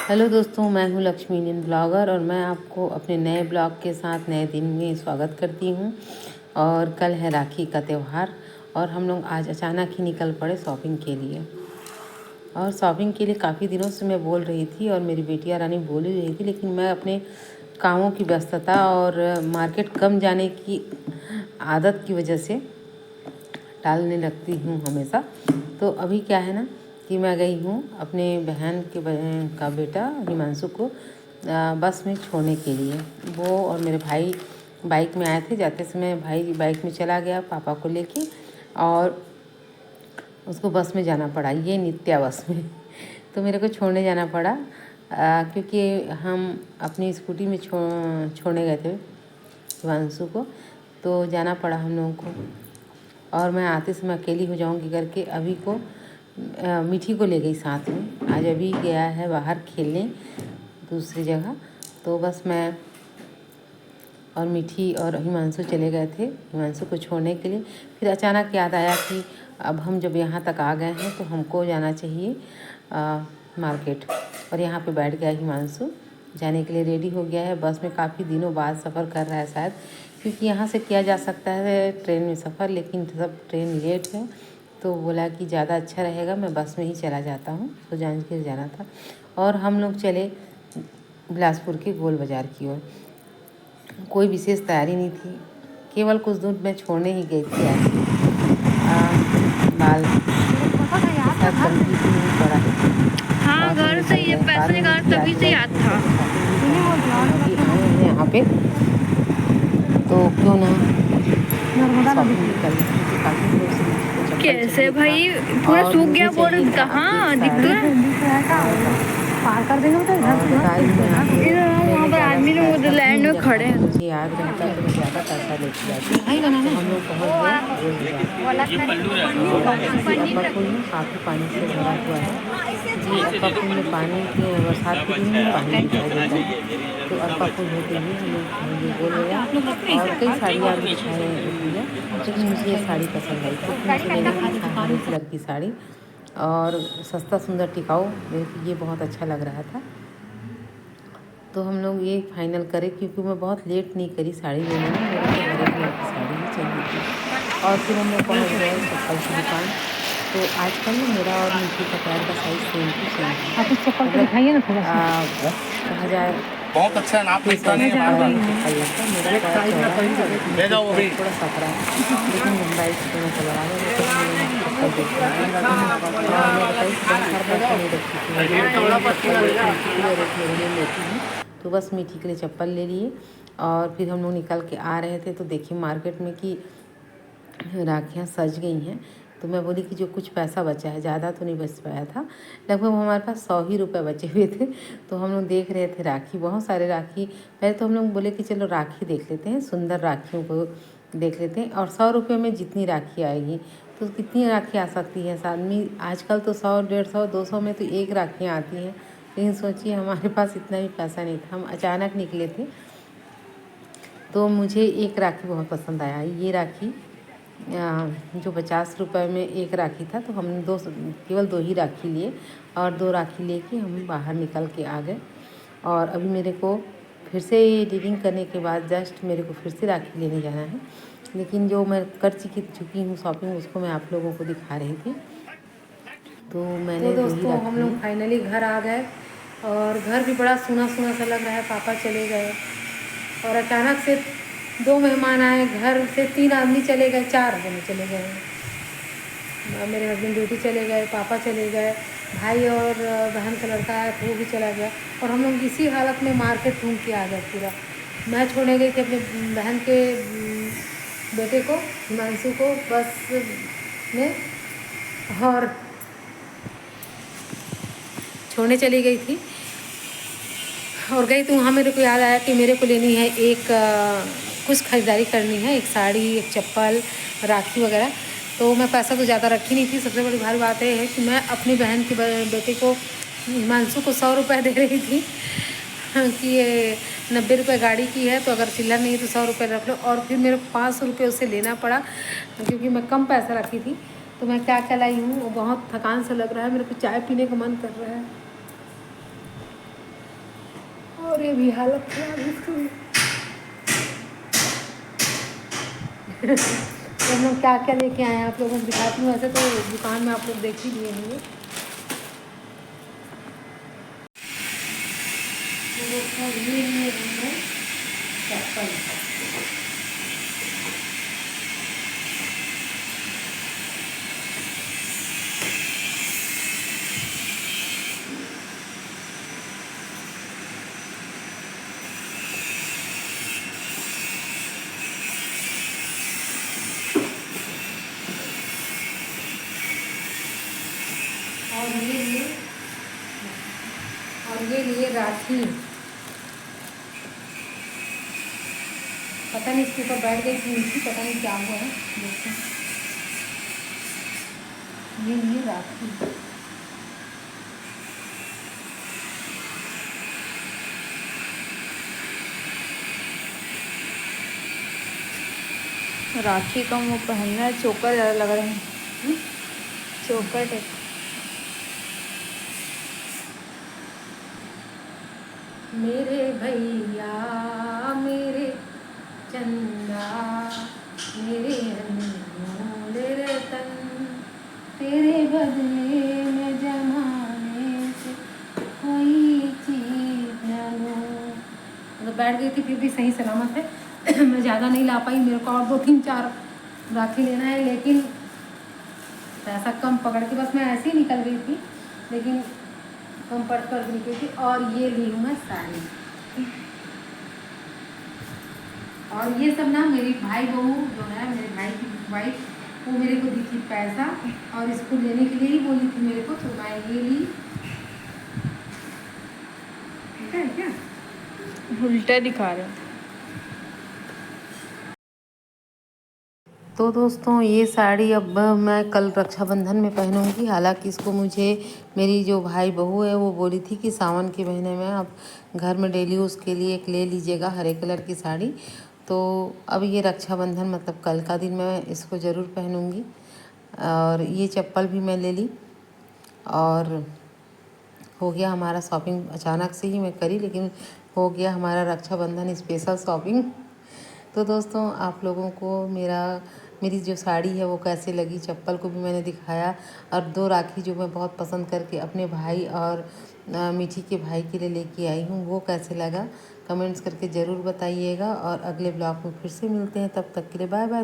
Hello दोस्तों, मैं हूं लक्ष्मी इंडियन ब्लॉगर और मैं आपको अपने नए ब्लॉग के साथ नए दिन में स्वागत करती हूं। और कल है राखी का त्यौहार और हम लोग आज अचानक ही निकल पड़े शॉपिंग के लिए। और शॉपिंग के लिए काफ़ी दिनों से मैं बोल रही थी और मेरी बेटिया रानी बोल ही रही थी, लेकिन मैं अपने कामों की व्यस्तता और मार्केट कम जाने की आदत की वजह से टालने लगती हूँ हमेशा। तो अभी क्या है ना कि मैं गई हूँ अपने बहन का बेटा हिमांशु को बस में छोड़ने के लिए। वो और मेरे भाई बाइक में आए थे। जाते समय भाई बाइक में चला गया पापा को लेके और उसको बस में जाना पड़ा, ये नित्या बस में। तो मेरे को छोड़ने जाना पड़ा क्योंकि हम अपनी स्कूटी में छोड़ने गए थे हिमांशु को, तो जाना पड़ा हम लोगों को। और मैं आते समय अकेली हो जाऊंगी करके अभी को मीठी को ले गई साथ में। आज अभी गया है बाहर खेलने दूसरी जगह, तो बस मैं और मीठी और हिमांशु चले गए थे हिमांशु को छोड़ने के लिए। फिर अचानक याद आया कि अब हम जब यहाँ तक आ गए हैं तो हमको जाना चाहिए मार्केट। और यहाँ पे बैठ गया हिमांशु, जाने के लिए रेडी हो गया है। बस में काफ़ी दिनों बाद सफ़र कर रहा है शायद, क्योंकि यहाँ से किया जा सकता है ट्रेन में सफ़र, लेकिन सब ट्रेन लेट है। तो बोला कि ज़्यादा अच्छा रहेगा मैं बस में ही चला जाता हूँ, तो जांजगीर जाना था। और हम लोग चले बिलासपुर के गोल बाज़ार की ओर। कोई विशेष तैयारी नहीं थी, केवल कुछ दूर मैं छोड़ने ही गई थी। बाल पड़ा है। हाँ, घर से ये पैसे निकाल तभी से याद था यहाँ पे, तो क्यों ना कैसे भाई पूरा सूख गया बोल कहाँ पार कर देंगे तो वहाँ पर आदमी लोग लैंड में खड़े हैं। मुझे याद रहता है तो मैं ज़्यादा पैसा लेके जाती हूँ। तो हम लोग पहुँच गए। काफ़ी पानी से भरा हुआ है जी। अरपा में पानी के बरसात के दिन में पानी दिखाई देता है। तो अरपा होते हुए हम लोग बोल रहे हैं और कई साड़ियाँ भी दिखाई रही है, लेकिन मुझे ये साड़ी पसंद आई क्योंकि मुझे लगती साड़ी और सस्ता सुंदर टिकाऊ, ये बहुत अच्छा लग रहा था। तो हम लोग ये फाइनल करें क्योंकि मैं बहुत लेट नहीं करी साड़ी लेने में, मेरे को हरे कलर की साड़ी ही चाहिए थी। और फिर हम लोग पहुँच गए चप्पल की दुकान। तो आजकल मेरा और नीचे का पैर का साइज सेम टू सेम है। आप इस चप्पल को दिखाइए ना थोड़ा सा। कहा जाए बहुत अच्छा है, नाप लगता नहीं है बार-बार। ले जाओ वो भी। थोड़ा सकरा है, लेकिन लंबाई से थोड़ा सा बड़ा है। तो बस मीठी के लिए चप्पल ले लिए और फिर हम लोग निकल के आ रहे थे तो देखिए मार्केट में कि राखियाँ सज गई हैं। तो मैं बोली कि जो कुछ पैसा बचा है, ज़्यादा तो नहीं बच पाया था, लगभग हमारे पास 100 ही रुपये बचे हुए थे। तो हम लोग देख रहे थे राखी, बहुत सारे राखी। पहले तो हम लोग बोले कि चलो राखी देख लेते हैं, सुंदर राखियों को देख लेते हैं। और 100 रुपये में जितनी राखी आएगी तो कितनी राखी आ सकती है आदमी। आजकल तो 100, 150, 200 में तो एक राखियाँ आती हैं। लेकिन सोचिए हमारे पास इतना भी पैसा नहीं था, हम अचानक निकले थे। तो मुझे एक राखी बहुत पसंद आया, ये राखी जो 50 रुपये में एक राखी था। तो हमने केवल 2 ही राखी लिए और 2 राखी लेके हम बाहर निकल के आ गए। और अभी मेरे को फिर से डीलिंग करने के बाद जस्ट मेरे को फिर से राखी लेने जाना है, लेकिन जो मैं कर चुकी हूँ शॉपिंग उसको मैं आप लोगों को दिखा रही थी। तो मैंने तो दोस्तों हम लोग फाइनली घर आ गए और घर भी बड़ा सूना सूना सा लग रहा है। पापा चले गए और अचानक से 2 मेहमान आए, घर से 3 आदमी चले गए, 4 जने चले गए। मेरे हस्बैंड ड्यूटी चले गए, पापा चले गए, भाई और बहन का लड़का है वो भी चला गया। और हम लोग इसी हालत में मार्केट घूम के आ गए पूरा। मैं छोड़ने गई थी अपने बहन के बेटे को, हिमांशु को, बस में, और छोड़ने चली गई थी और गई तो वहाँ मेरे को याद आया कि मेरे को लेनी है कुछ ख़रीदारी करनी है, एक साड़ी, एक चप्पल, राखी वगैरह। तो मैं पैसा तो ज़्यादा रखी नहीं थी। सबसे बड़ी भारी बात ये है कि मैं अपनी बहन के बेटे को हिमांशु को 100 रुपये दे रही थी कि ये 90 रुपये गाड़ी की है, तो अगर चिल्लर नहीं है तो 100 रुपये रख लो। और फिर मेरे को 500 रुपये उससे लेना पड़ा क्योंकि मैं कम पैसा रखी थी। तो मैं क्या क्या लाई हूँ, बहुत थकान सा लग रहा है, मेरे को चाय पीने का मन कर रहा है। और ये भी हालत खराब है इसकी। तो हम लोग क्या क्या लेके आए हैं आप लोगों को दिखाती हूँ। वैसे तो दुकान में आप लोग देख ही लिए होंगे। ये चप्पल, और ये लिए राखी। पता नहीं इसके ऊपर बैठ गई थी नीचे, पता नहीं क्या हुआ है। देखते हैं। ये लिए राखी। राखी का वो पहनना है, चोकर ज़्यादा लग रहे हैं। चोकर टाइप। मेरे भैया मेरे चंदा, मेरे अनमोल रतन, तेरे बदले में जमाने से कोई चीज न लूं। तो बैठ गई थी फिर भी सही सलामत है। मैं ज़्यादा नहीं ला पाई, मेरे को और 2-3-4 राखी लेना है, लेकिन पैसा कम पकड़ के बस मैं ऐसे ही निकल गई थी, लेकिन कम पड़ कर निकली थी। और ये ली हूँ मैं साड़ी। और ये सब ना मेरी भाई बहू जो है, मेरे भाई की वाइफ, वो मेरे को दी थी पैसा और इसको लेने के लिए ही बोली थी मेरे को, तो मैं ये ली। ठीक है क्या? उल्टा दिखा रहे हैं। तो दोस्तों ये साड़ी अब मैं कल रक्षाबंधन में पहनूंगी। हालांकि इसको मुझे मेरी जो भाई बहू है वो बोली थी कि सावन के महीने में आप घर में डेली यूज़ के लिए एक ले लीजिएगा हरे कलर की साड़ी। तो अब ये रक्षाबंधन मतलब कल का दिन मैं इसको ज़रूर पहनूंगी। और ये चप्पल भी मैं ले ली और हो गया हमारा शॉपिंग। अचानक से ही मैं करी, लेकिन हो गया हमारा रक्षाबंधन स्पेशल शॉपिंग। तो दोस्तों आप लोगों को मेरी जो साड़ी है वो कैसे लगी, चप्पल को भी मैंने दिखाया, और 2 राखी जो मैं बहुत पसंद करके अपने भाई और मीठी के भाई के लिए लेके आई हूँ, वो कैसे लगा कमेंट्स करके ज़रूर बताइएगा। और अगले ब्लॉग में फिर से मिलते हैं, तब तक के लिए बाय बाय।